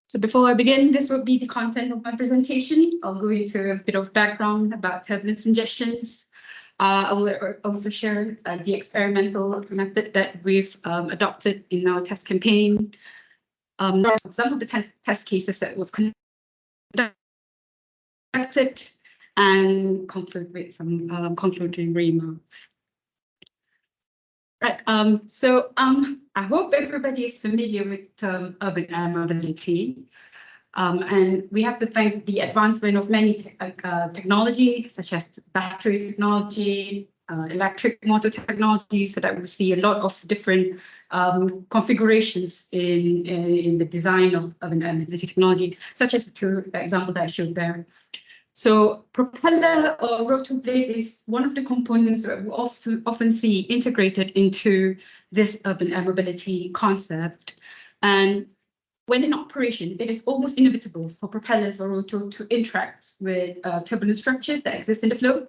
So before I begin, this will be the content of my presentation. I'll go into a bit of background about turbulence ingestions. I will also share the experimental method that we've adopted in our test campaign. Some of the test cases that we've conducted, and conclude with some concluding remarks. Right. I hope everybody is familiar with urban air mobility. And we have to thank the advancement of many technology, such as battery technology, electric motor technology, so that we see a lot of different configurations in the design of urban air mobility technology, such as the two examples that I showed there. So propeller or rotor blade is one of the components that we also often see integrated into this urban air mobility concept. And when in operation, it is almost inevitable for propellers or rotor to interact with turbulent structures that exist in the flow.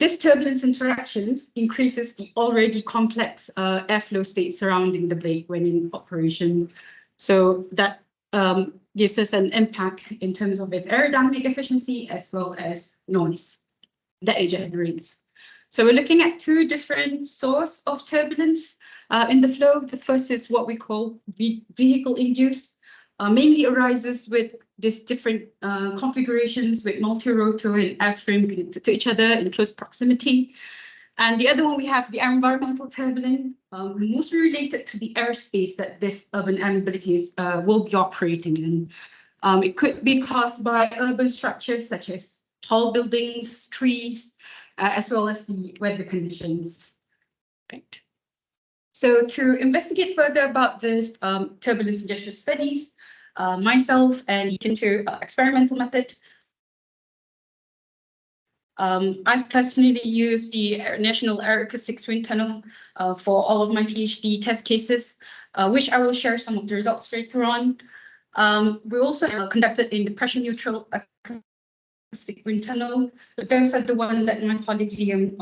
This turbulence interactions increases the already complex airflow state surrounding the blade when in operation. So that gives us an impact in terms of its aerodynamic efficiency as well as noise that it generates. So we're looking at two different sources of turbulence in the flow. The first is what we call vehicle-induced, mainly arises with these different configurations with multi-rotor and airframe connected to each other in close proximity. And the other one, we have the environmental turbulence, mostly related to the airspace that this urban air mobility will be operating in. It could be caused by urban structures such as tall buildings, trees, as well as the weather conditions. Right. So to investigate further about this turbulence ingestion studies, myself and into experimental method, I've personally used the National Aeroacoustics Wind Tunnel for all of my PhD test cases, which I will share some of the results later on. We also conducted in the pressure neutral acoustic wind tunnel, but those are the one that my colleague Liam,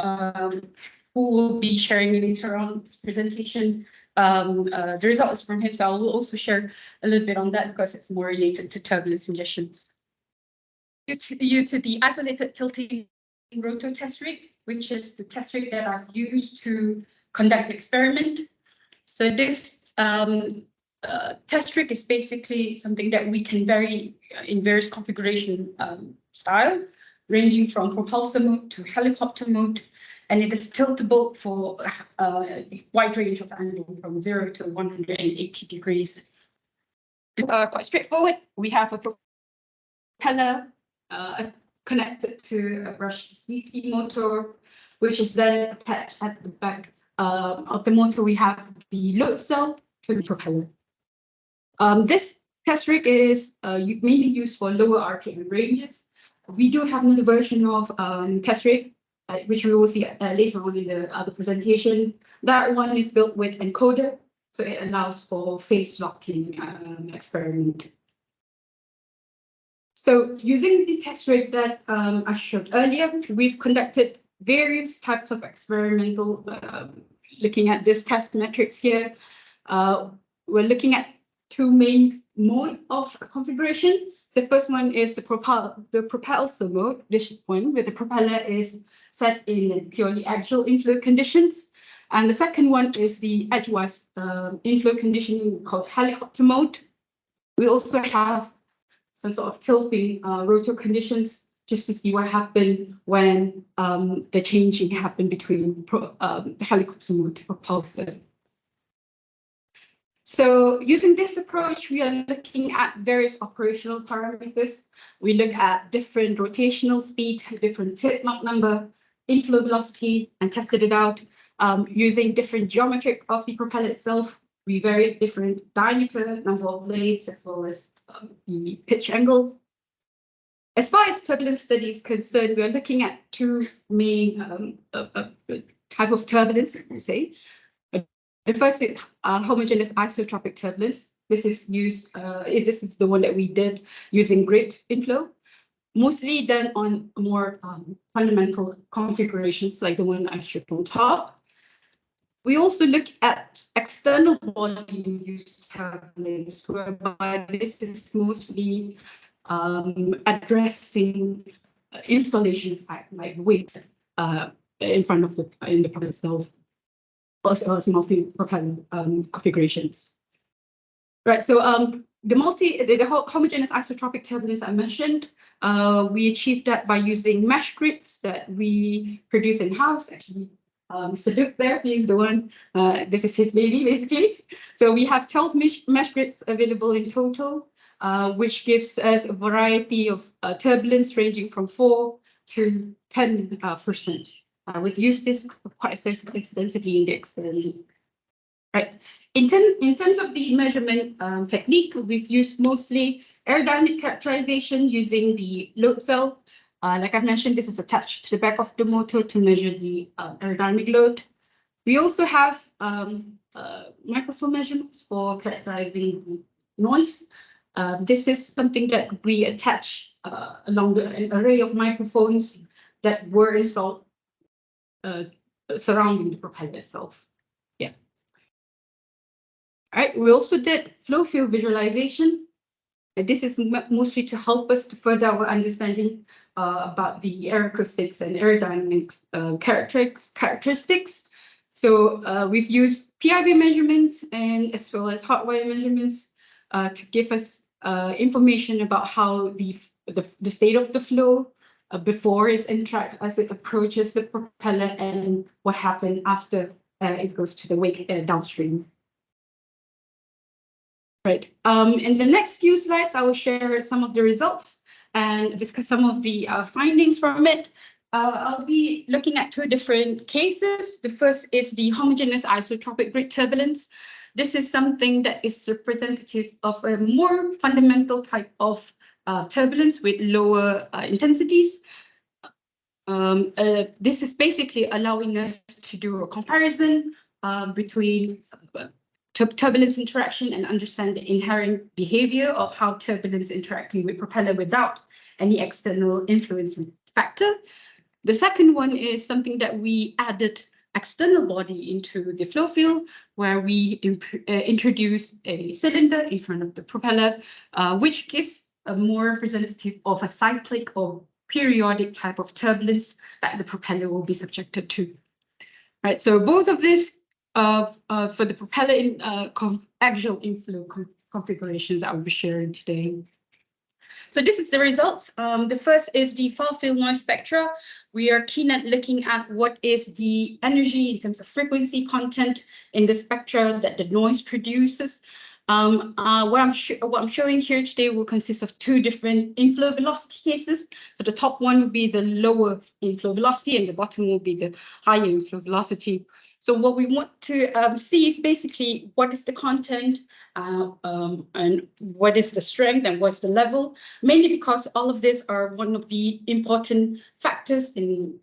who will be sharing later on this presentation, the results from him. So I will also share a little bit on that because it's more related to turbulence ingestions. Due to the isolated tilting rotor test rig, which is the test rig that I've used to conduct the experiment. So this test rig is basically something that we can vary in various configuration style, ranging from propulsor mode to helicopter mode, and it is tiltable for a wide range of angle from 0 to 180 degrees. Quite straightforward. We have a propeller connected to a brushless DC motor, which is then attached at the back of the motor. We have the load cell to the propeller. This test rig is mainly used for lower RPM ranges. We do have another version of test rig, which we will see later on in the other presentation. That one is built with encoder, so it allows for phase locking experiment. So using the test rig that I showed earlier, we've conducted various types of experimental, looking at this test metrics here. We're looking at two main modes of configuration. The first one is the propulsor mode. This one where the propeller is set in purely axial inflow conditions. And the second one is the edgewise inflow conditioning called helicopter mode. We also have some sort of tilting rotor conditions just to see what happened when the changing happened between the helicopter mode to propulsor. So using this approach, we are looking at various operational parameters. We look at different rotational speed, different tip Mach number, inflow velocity, and tested it out using different geometric of the propeller itself. We vary different diameter, number of blades, as well as the pitch angle. As far as turbulence study is concerned, we are looking at two main type of turbulence, I would say. The first is homogeneous isotropic turbulence. This is used. This is the one that we did using grid inflow, mostly done on more fundamental configurations like the one I showed on top. We also look at external body-induced turbulence, whereby this is mostly addressing installation fact, like weight in front of in the propeller itself, also as multi-propeller configurations. Right, so the homogeneous isotropic turbulence I mentioned, we achieved that by using mesh grids that we produce in-house. Actually, Mr. Duke there, he's the one, this is his baby, basically. So we have 12 mesh grids available in total, which gives us a variety of turbulence ranging from 4 to 10%. We've used this quite extensively in the experiment. Right. In terms of the measurement technique, we've used mostly aerodynamic characterization using the load cell. Like I've mentioned, this is attached to the back of the motor to measure the aerodynamic load. We also have microphone measurements for characterizing the noise. This is something that we attach along an array of microphones that were installed surrounding the propeller itself. Yeah. All right, we also did flow field visualization. This is mostly to help us to further our understanding about the aeroacoustics and aerodynamics characteristics. So we've used PIV measurements and as well as hot wire measurements to give us information about how the state of the flow before as it approaches the propeller and what happened after it goes to the wake downstream. Right. In the next few slides, I will share some of the results and discuss some of the findings from it. I'll be looking at two different cases. The first is the homogeneous isotropic grid turbulence. This is something that is representative of a more fundamental type of turbulence with lower intensities. This is basically allowing us to do a comparison between turbulence interaction and understand the inherent behavior of how turbulence interacting with propeller without any external influencing factor. The second one is something that we added external body into the flow field, where we introduce a cylinder in front of the propeller, which gives a more representative of a cyclic or periodic type of turbulence that the propeller will be subjected to. Right, so both of these for the propeller axial inflow configurations I will be sharing today. So this is the results. The first is the far field noise spectra. We are keen at looking at what is the energy in terms of frequency content in the spectra that the noise produces. What I'm showing here today will consist of two different inflow velocity cases. So the top one will be the lower inflow velocity and the bottom will be the higher inflow velocity. So what we want to see is basically what is the content and what is the strength and what's the level, mainly because all of these are one of the important factors in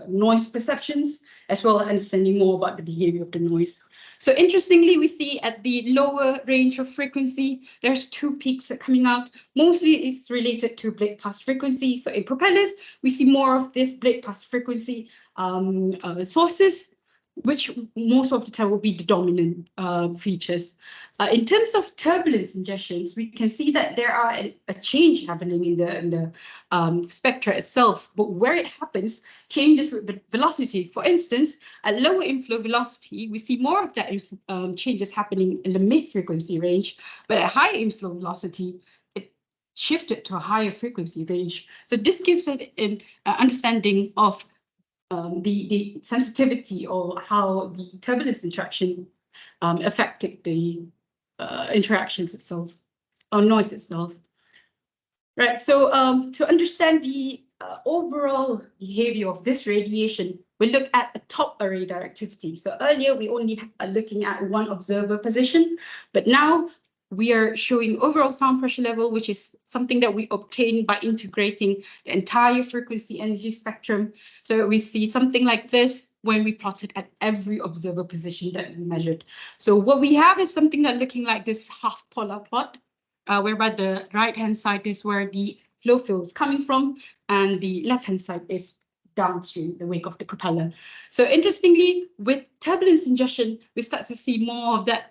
noise perceptions, as well as understanding more about the behavior of the noise. So interestingly, we see at the lower range of frequency, there's two peaks coming out. Mostly it's related to blade pass frequency. So in propellers, we see more of this blade pass frequency sources, which most of the time will be the dominant features. In terms of turbulence ingestions, we can see that there are a change happening in the spectra itself, but where it happens changes with the velocity. For instance, at lower inflow velocity, we see more of that changes happening in the mid-frequency range, but at high inflow velocity, it shifted to a higher frequency range. So this gives us an understanding of the sensitivity or how the turbulence interaction affected the interactions itself or noise itself. Right, so to understand the overall behavior of this radiation, we look at the top array directivity. So earlier we only are looking at one observer position, but now we are showing overall sound pressure level, which is something that we obtain by integrating the entire frequency energy spectrum. So we see something like this when we plot it at every observer position that we measured. So what we have is something that looking like this half polar plot, whereby the right-hand side is where the flow field is coming from, and the left-hand side is downstream, the wake of the propeller. So interestingly, with turbulence ingestion, we start to see more of that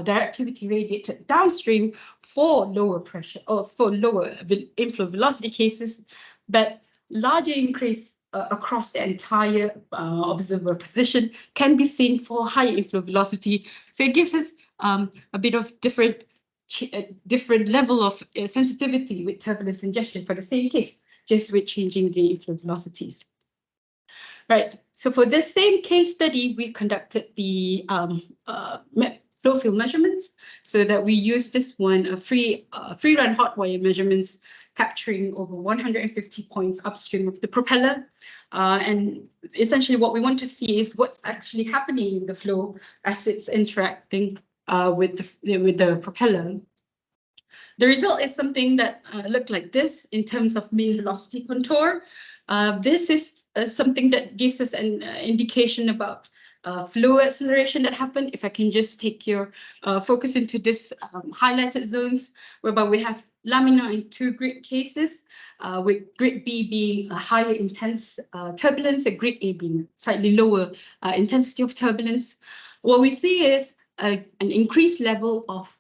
directivity radiated downstream for lower pressure or for lower inflow velocity cases, but larger increase across the entire observer position can be seen for higher inflow velocity. So it gives us a bit of different level of sensitivity with turbulence ingestion for the same case, just with changing the inflow velocities. Right, so for this same case study, we conducted the flow field measurements, so that we use this one, a free run hot wire measurements, capturing over 150 points upstream of the propeller. And essentially what we want to see is what's actually happening in the flow as it's interacting with the propeller. The result is something that looked like this in terms of mean velocity contour. This is something that gives us an indication about flow acceleration that happened. If I can just take your focus into this highlighted zones, whereby we have laminar in two grid cases, with grid B being a higher intense turbulence and grid A being slightly lower intensity of turbulence. What we see is an increased level of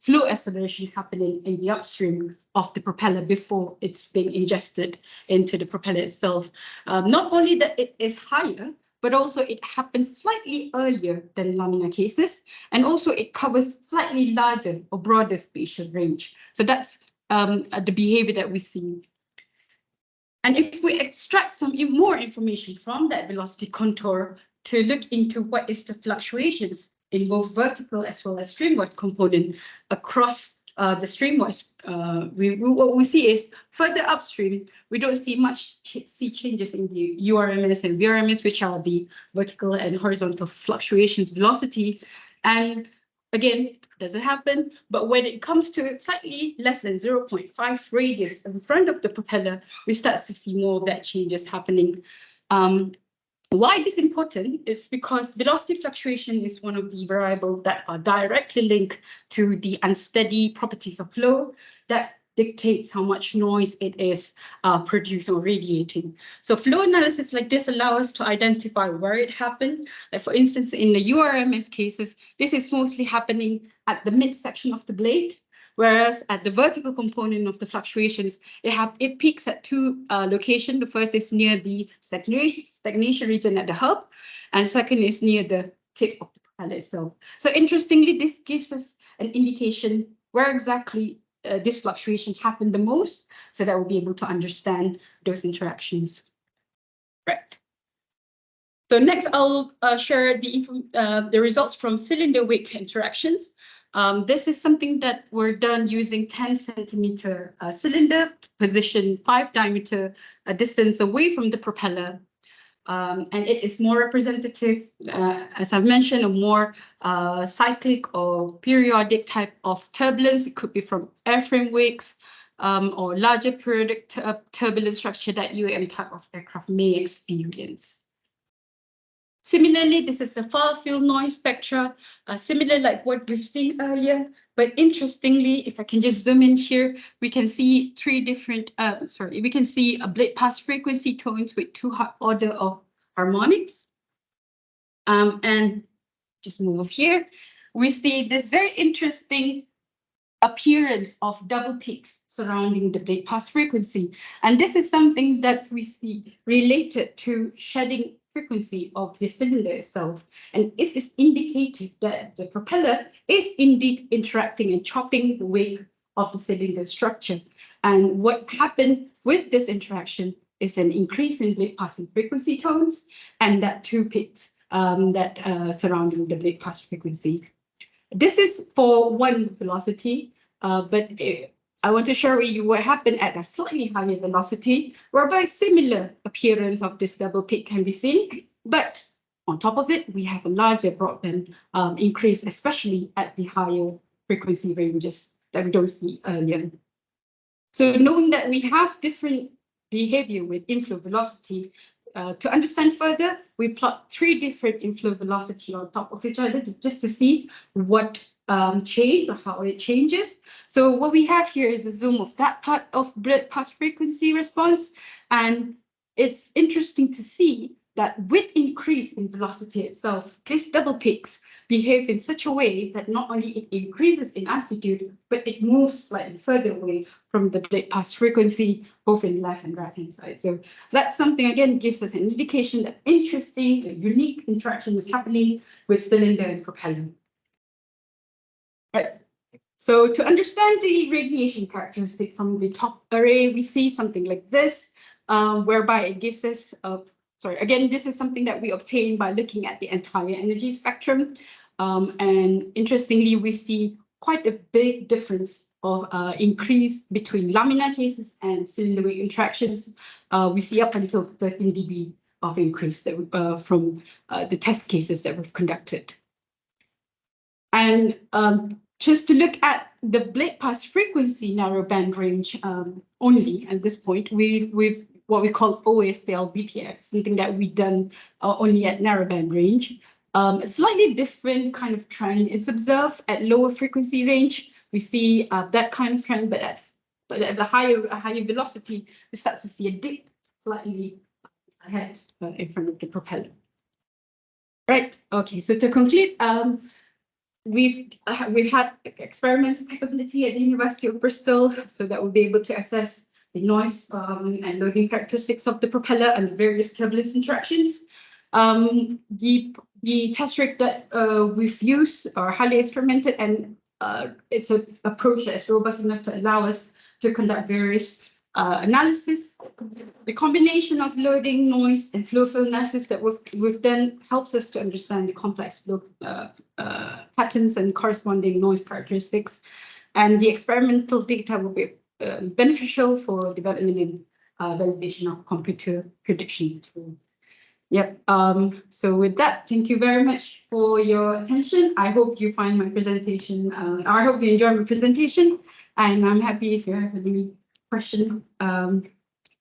flow acceleration happening in the upstream of the propeller before it's being ingested into the propeller itself. Not only that it is higher, but also it happens slightly earlier than laminar cases, and also it covers slightly larger or broader spatial range. So that's the behavior that we see. And if we extract some more information from that velocity contour to look into what is the fluctuations in both vertical as well as streamwise component across the streamwise, what we see is further upstream, we don't see much changes in the URMS and VRMS, which are the vertical and horizontal fluctuations velocity. And again, doesn't happen, but when it comes to slightly less than 0.5 radius in front of the propeller, we start to see more of that changes happening. Why this is important is because velocity fluctuation is one of the variables that are directly linked to the unsteady properties of flow that dictates how much noise it is producing or radiating. So flow analysis like this allows us to identify where it happened. Like for instance, in the URMS cases, this is mostly happening at the midsection of the blade, whereas at the vertical component of the fluctuations, it peaks at two locations. The first is near the stagnation region at the hub, and second is near the tip of the propeller itself. So interestingly, this gives us an indication where exactly this fluctuation happened the most, so that we'll be able to understand those interactions. Right. So next, I'll share the results from cylinder wake interactions. This is something that were done using 10 centimeter cylinder, positioned 5 diameter distance away from the propeller. And it is more representative, as I've mentioned, a more cyclic or periodic type of turbulence. It could be from airframe wakes or larger periodic turbulence structure that UAM type of aircraft may experience. Similarly, this is a far field noise spectra, similar like what we've seen earlier. But interestingly, if I can just zoom in here, we can see three different, we can see a blade pass frequency tones with 2 order of harmonics. And just move here, we see this very interesting appearance of double peaks surrounding the blade pass frequency. And this is something that we see related to shedding frequency of the cylinder itself. And this is indicative that the propeller is indeed interacting and chopping the wake of the cylinder structure. And what happened with this interaction is an increase in blade passing frequency tones and that 2 peaks surrounding the blade pass frequency. This is for one velocity, but I want to share with you what happened at a slightly higher velocity, whereby similar appearance of this double peak can be seen. But on top of it, we have a larger broadband increase, especially at the higher frequency ranges that we don't see earlier. So knowing that we have different behavior with inflow velocity, to understand further, we plot 3 different inflow velocity on top of each other just to see what change or how it changes. So what we have here is a zoom of that part of blade pass frequency response, and it's interesting to see that with increase in velocity itself, these double peaks behave in such a way that not only it increases in amplitude, but it moves slightly further away from the blade pass frequency, both in left and right hand side. So that's something, again, gives us an indication that interesting, a unique interaction is happening with cylinder and propeller. Right. So to understand the radiation characteristic from the top array, we see something like this, whereby it gives us, again, this is something that we obtain by looking at the entire energy spectrum. And interestingly, we see quite a big difference of increase between laminar cases and cylinder wave interactions. We see up until 13 dB of increase that, from the test cases that we've conducted. And just to look at the blade pass frequency narrowband range only at this point, we've what we call OSPL BPF, something that we've done only at narrowband range. A slightly different kind of trend is observed at lower frequency range. We see that kind of trend, but at the higher velocity, we start to see a dip slightly ahead in front of the propeller. Right. Okay. So to conclude, we've had experimental capability at the University of Bristol, so that we'll be able to assess the noise and loading characteristics of the propeller and the various turbulence interactions. The test rig that we've used are highly experimented, and it's an approach that is robust enough to allow us to conduct various analysis. The combination of loading, noise, and flow field analysis that we've done helps us to understand the complex flow patterns and corresponding noise characteristics. And the experimental data will be beneficial for development and validation of computer prediction tools. Yep. So with that, thank you very much for your attention. I hope you find my presentation, I hope you enjoy my presentation, and I'm happy if you have any questions